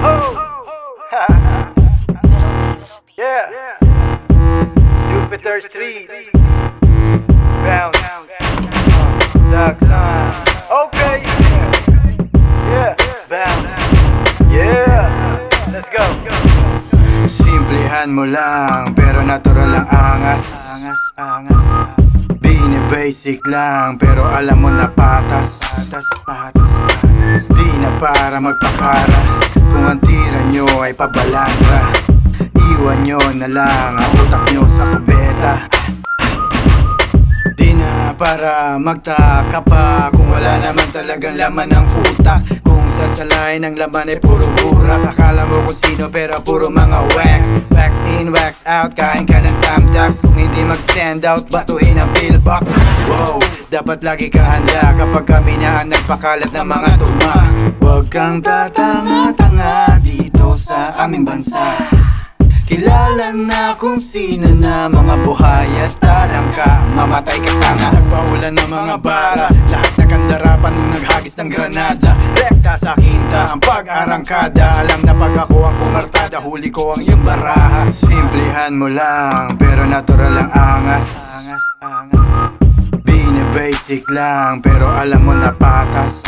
Yeah, Jupiter Street, bounce, dark sun. Okay, yeah, bounce, yeah, let's go. Simplehan mo lang, pero natural ang angas. Bini-basic lang, pero alam mo na patas. Di na para magpakara, kung ang tira nyo ay pabalandra. Iwan nyo na lang ang utak nyo sa kubeta. Di na para magtaka pa, kung wala naman talagang laman ng utak. Kung sasalain ang laman ay puro burak. Akala mo kung sino pero puro mga wax. Wax in, wax out, kain ka ng tamtax. Kung hindi mag-stand out, batuhin ang pillbox. Wow, dapat lagi ka handa kapag kami na ang nagpakalat ng mga tuma. Huwag kang tatanga-tanga dito sa aming bansa. Kilala na kung sino na mga buhay at talang ka. Mamatay ka sana, nagpahulan ng mga bara. Lahat nagandarapan nung naghagis ng granada. Rekta sa kinta ang pag-arangkada. Alam na pag ako ang pumartada, huli ko ang iyong baraha. Simplehan mo lang, pero natural ang angas. Bini-basic lang, pero alam mo na patas.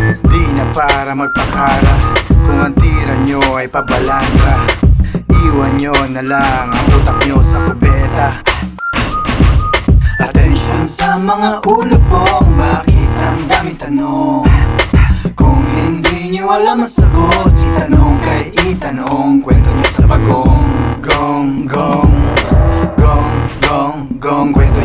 Di na para magpakara, kung ang tira nyo ay pabalandra. Iwan nyo na lang ang utak nyo sa kubeta. Attention sa mga ulo pong, bakit ang daming tanong? Kung hindi nyo alam ang sagot, itanong kay itanong. Kwento nyo sa pagong, gong, kwento